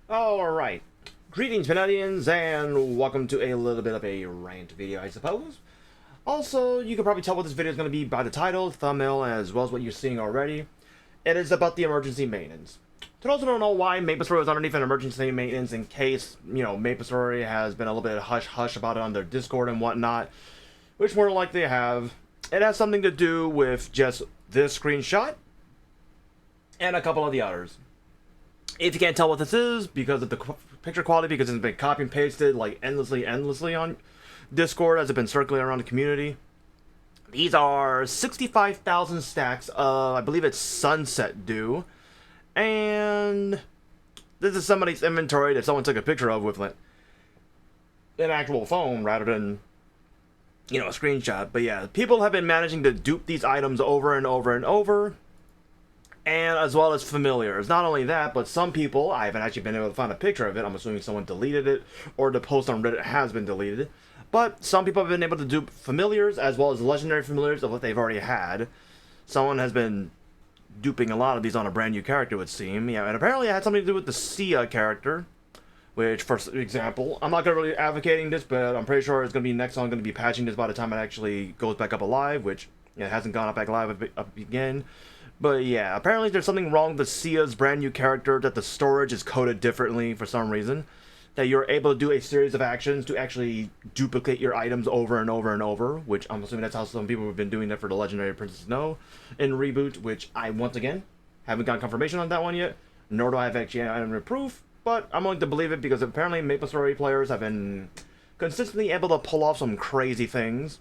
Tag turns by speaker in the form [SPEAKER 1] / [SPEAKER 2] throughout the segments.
[SPEAKER 1] Alright, greetings Canadians, and welcome to a little bit of a rant video, I suppose. Also, you can probably tell what this video is going to be by the title, thumbnail, as well as what you're seeing already. It is about the emergency maintenance. To those who don't know why Maplestory was underneath an emergency maintenance in case, Maplestory has been a little bit hush-hush about it on their Discord and whatnot, which more likely they have. It has something to do with just this screenshot and a couple of the others. If you can't tell what this is because of the picture quality, because it's been copy and pasted like endlessly on Discord as it's been circulating around the community. These are 65,000 stacks of, I believe it's Sunset Dew. And this is somebody's inventory that someone took a picture of with an actual phone rather than, a screenshot. But yeah, people have been managing to dupe these items over and over and over. And as well as familiars. Not only that, but some people, I haven't actually been able to find a picture of it. I'm assuming someone deleted it, or the post on Reddit has been deleted. But some people have been able to dupe familiars, as well as legendary familiars of what they've already had. Someone has been duping a lot of these on a brand new character, it would seem. Yeah, and apparently it had something to do with the Sia character. Which, for example, I'm not going to really advocating this, but I'm pretty sure it's going to be Nexon going to be patching this by the time it actually goes back up alive, which it hasn't gone up back live again. But yeah, apparently there's something wrong with Sia's brand new character, that the storage is coded differently for some reason. That you're able to do a series of actions to actually duplicate your items over and over and over, which I'm assuming that's how some people have been doing that for the Legendary Princess No in Reboot, which I, once again, haven't gotten confirmation on that one yet, nor do I have actually any proof, but I'm willing to believe it because apparently Maplestory players have been consistently able to pull off some crazy things.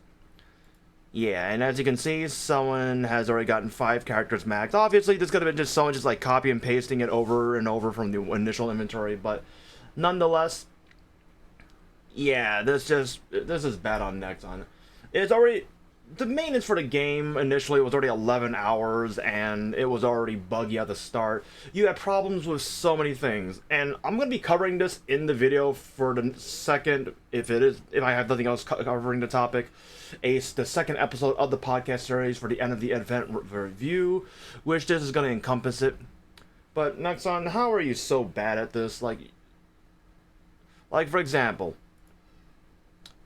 [SPEAKER 1] Yeah, and as you can see, someone has already gotten 5 characters max. Obviously, this could have been just someone just like copy and pasting it over and over from the initial inventory, but nonetheless, yeah, this is bad on Nexon. It's already, the maintenance for the game initially was already 11 hours, and it was already buggy at the start. You had problems with so many things, and I'm going to be covering this in the video for the second, if I have nothing else covering the topic, the second episode of the podcast series for the end of the event review, which this is going to encompass it. But Nexon, how are you so bad at this? Like for example,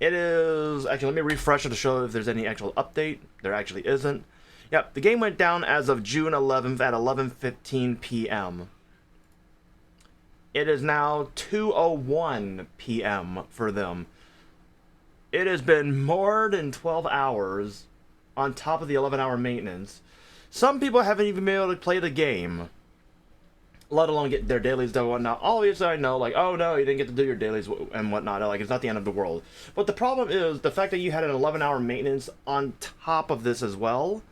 [SPEAKER 1] it is... Actually, let me refresh it to show if there's any actual update. There actually isn't. Yep, the game went down as of June 11th at 11:15 p.m. It is now 2:01 p.m. for them. It has been more than 12 hours on top of the 11-hour maintenance. Some people haven't even been able to play the game, let alone get their dailies done and whatnot. Obviously, I know, like, oh no, you didn't get to do your dailies and whatnot. Like, it's not the end of the world. But the problem is the fact that you had an 11-hour maintenance on top of this as well.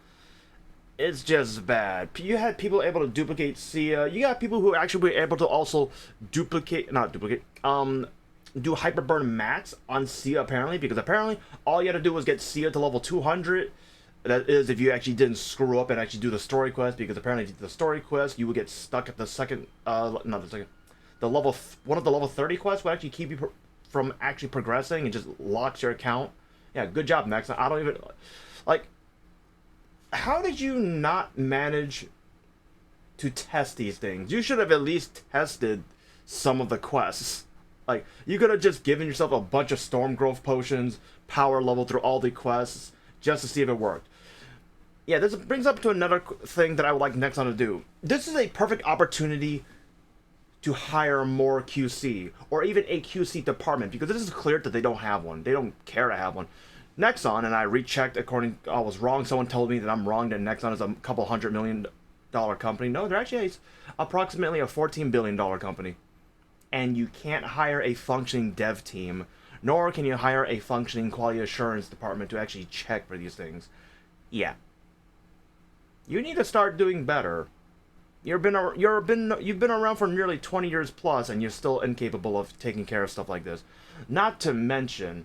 [SPEAKER 1] It's just bad. You had people able to duplicate Sia. You got people who actually were able to also do Hyperburn Max on Sia, apparently, because apparently all you had to do was get Sia to level 200. That is, if you actually didn't screw up and actually do the story quest, because apparently the story quest, you would get stuck at the second, one of the level 30 quests would actually keep you from actually progressing and just locks your account. Yeah, good job, Max. I don't even, like, how did you not manage to test these things? You should have at least tested some of the quests. Like, you could have just given yourself a bunch of Storm Growth potions, power level through all the quests, just to see if it worked. Yeah, this brings up to another thing that I would like Nexon to do. This is a perfect opportunity to hire more QC, or even a QC department, because this is clear that they don't have one. They don't care to have one. Nexon, and I rechecked I was wrong, someone told me that I'm wrong, that Nexon is a couple $100 million company. No, they're actually approximately a $14 billion company. And you can't hire a functioning dev team, nor can you hire a functioning quality assurance department to actually check for these things. Yeah. You need to start doing better. You've been around for nearly 20 years plus, and you're still incapable of taking care of stuff like this. Not to mention,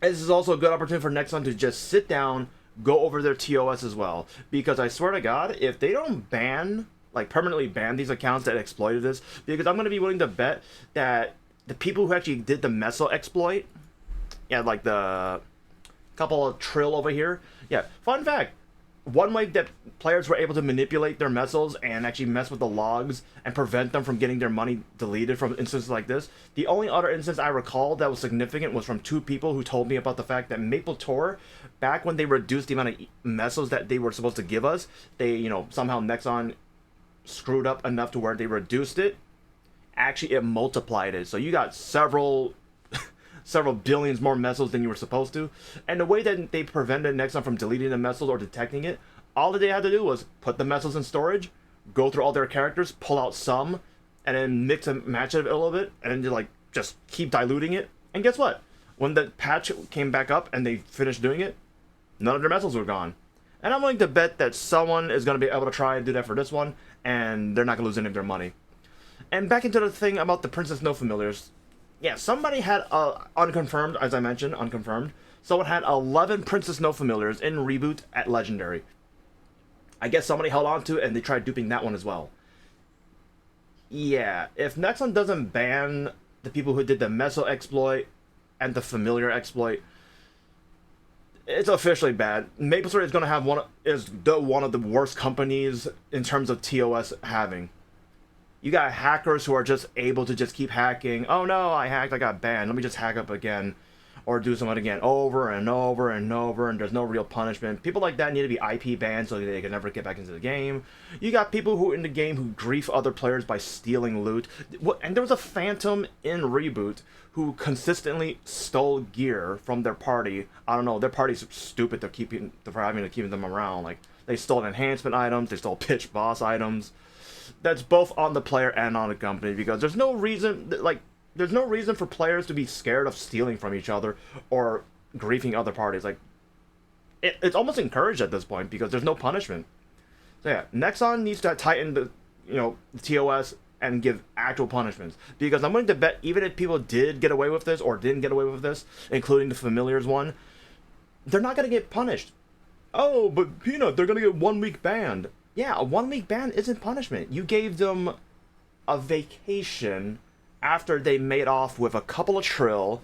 [SPEAKER 1] this is also a good opportunity for Nexon to just sit down, go over their TOS as well. Because I swear to God, if they don't permanently ban these accounts that exploited this, because I'm going to be willing to bet that the people who actually did the Meso exploit, yeah, like the couple of Trill over here, yeah, fun fact, one way that players were able to manipulate their missiles and actually mess with the logs and prevent them from getting their money deleted from instances like this. The only other instance I recall that was significant was from two people who told me about the fact that Maplestory, back when they reduced the amount of missiles that they were supposed to give us, they, somehow Nexon screwed up enough to where they reduced it. Actually, it multiplied it. So you got several billions more missiles than you were supposed to. And the way that they prevented Nexon from deleting the missiles or detecting it, all that they had to do was put the missiles in storage, go through all their characters, pull out some, and then mix and match it a little bit, and then just keep diluting it. And guess what? When the patch came back up and they finished doing it, none of their missiles were gone. And I'm willing to bet that someone is going to be able to try and do that for this one, and they're not going to lose any of their money. And back into the thing about the Princess No Familiars. Yeah, somebody had, unconfirmed, as I mentioned, unconfirmed. Someone had 11 Princess No Familiars in Reboot at Legendary. I guess somebody held on to it and they tried duping that one as well. Yeah, if Nexon doesn't ban the people who did the Meso exploit and the Familiar exploit, it's officially bad. Maplestory is going to have one of the worst companies in terms of TOS having. You got hackers who are just able to just keep hacking. Oh no, I hacked, I got banned. Let me just hack up again. Or do something again over and over and over, and there's no real punishment. People like that need to be IP banned so they can never get back into the game. You got people who in the game who grief other players by stealing loot. And there was a Phantom in Reboot who consistently stole gear from their party. I don't know, their party's stupid for having to keep them around. Like, they stole enhancement items, they stole pitch boss items. That's both on the player and on the company, because there's no reason, there's no reason for players to be scared of stealing from each other or griefing other parties. Like, it's almost encouraged at this point because there's no punishment. So yeah, Nexon needs to tighten the, the TOS and give actual punishments, because I'm willing to bet even if people did get away with this or didn't get away with this, including the Familiars one, they're not going to get punished. Oh, but Peanut, they're going to get 1 week banned. Yeah, a 1 week ban isn't punishment. You gave them a vacation after they made off with a couple of Trill,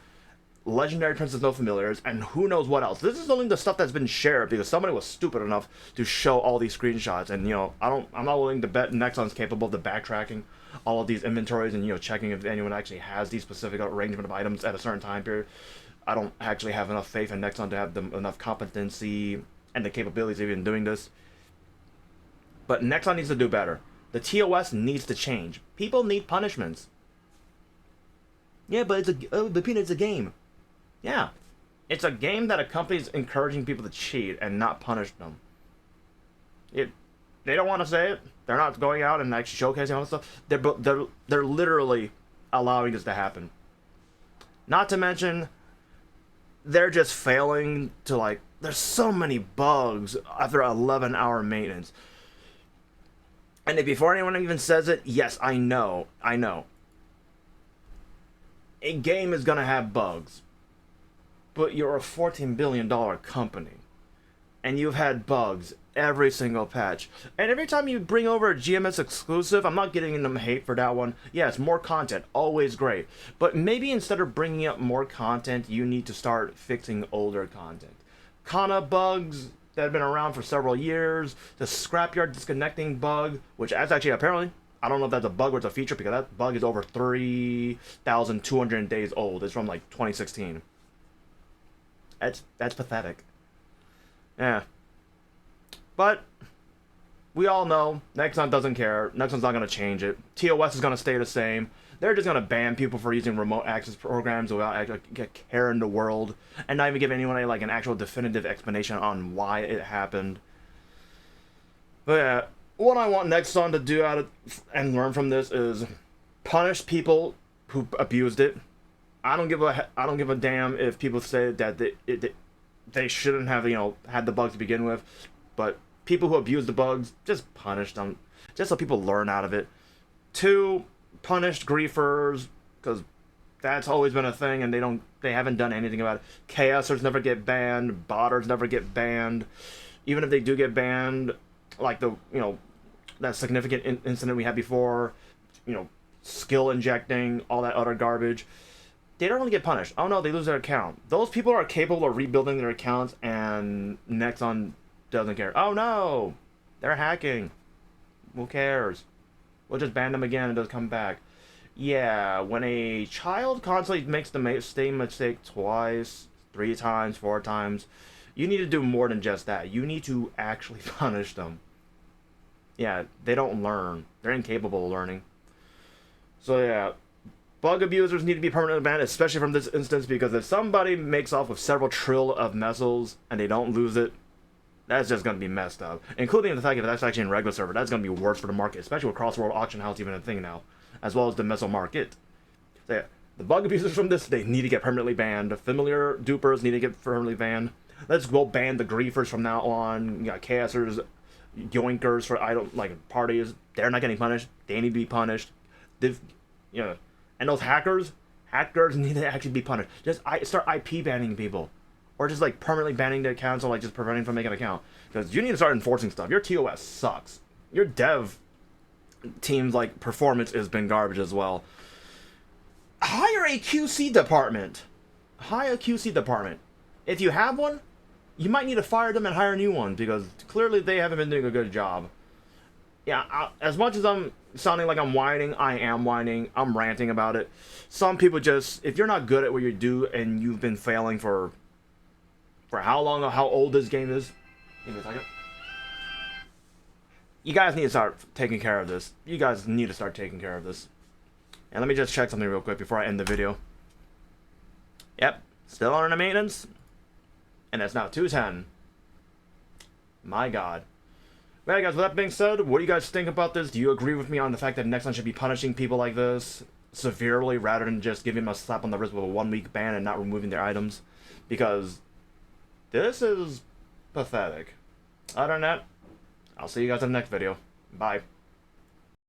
[SPEAKER 1] Legendary Princess No Familiars, and who knows what else. This is only the stuff that's been shared because somebody was stupid enough to show all these screenshots. And I'm not willing to bet Nexon's capable of the backtracking all of these inventories and checking if anyone actually has these specific arrangement of items at a certain time period. I don't actually have enough faith in Nexon to have enough competency and the capabilities of even doing this. But Nexon needs to do better. The TOS needs to change. People need punishments. Yeah, but it's a game. Yeah, it's a game that a company's encouraging people to cheat and not punish them. They don't want to say it. They're not going out and actually showcasing all this stuff. They're literally allowing this to happen. Not to mention, they're just failing to there's so many bugs after 11-hour maintenance. And if before anyone even says it, yes, I know. A game is gonna have bugs. But you're a $14 billion company. And you've had bugs every single patch. And every time you bring over a GMS exclusive, I'm not getting them hate for that one. Yes, more content, always great. But maybe instead of bringing up more content, you need to start fixing older content. Kana bugs that have been around for several years, the scrapyard disconnecting bug, which is actually apparently, I don't know if that's a bug or it's a feature, because that bug is over 3,200 days old. It's from 2016. That's pathetic. Yeah. But we all know Nexon doesn't care. Nexon's not going to change it. TOS is going to stay the same. They're just going to ban people for using remote access programs without actually care in the world, and not even give anyone an actual definitive explanation on why it happened. But yeah, what I want Nexon to do and learn from this is punish people who abused it. I don't give a damn if people say that they shouldn't have had the bugs to begin with, but people who abuse the bugs, just punish them, just so people learn out of it. 2, punished griefers, because that's always been a thing, and they haven't done anything about it. Chaosers never get banned. Botters never get banned. Even if they do get banned, that significant incident we had before, skill injecting, all that other garbage, they don't really get punished. Oh no, they lose their account. Those people are capable of rebuilding their accounts, and Nexon doesn't care. Oh no! They're hacking. Who cares? We'll just ban them again and doesn't come back. Yeah, when a child constantly makes the same mistake twice, 3 times, 4 times, you need to do more than just that. You need to actually punish them. Yeah, they don't learn. They're incapable of learning. So yeah, bug abusers need to be permanently banned, especially from this instance, because if somebody makes off with several trill of missiles and they don't lose it, that's just going to be messed up. Including the fact that that's actually in regular server, that's going to be worse for the market, especially with cross-world auction house even a thing now, as well as the missile market. So yeah, the bug abusers from this, they need to get permanently banned. The familiar dupers need to get permanently banned. Let's go ban the griefers from now on. You got chaosers, yoinkers for idle parties. They're not getting punished. They need to be punished. And those hackers need to actually be punished. Just start IP banning people. Or just permanently banning the accounts or just preventing from making an account. Because you need to start enforcing stuff. Your TOS sucks. Your dev team's performance has been garbage as well. Hire a QC department. Hire a QC department. If you have one, you might need to fire them and hire a new one, because clearly they haven't been doing a good job. Yeah, as much as I'm sounding like I'm whining, I am whining. I'm ranting about it. Some people just, if you're not good at what you do and you've been failing for how long or how old this game is, give me a second. You guys need to start taking care of this. You guys need to start taking care of this. And let me just check something real quick before I end the video. Yep, still under maintenance. And it's now 2:10. My god. Well, guys, with that being said, what do you guys think about this? Do you agree with me on the fact that Nexon should be punishing people like this severely rather than just giving them a slap on the wrist with a 1-week ban and not removing their items? Because this is pathetic. Other than that, I'll see you guys in the next video. Bye.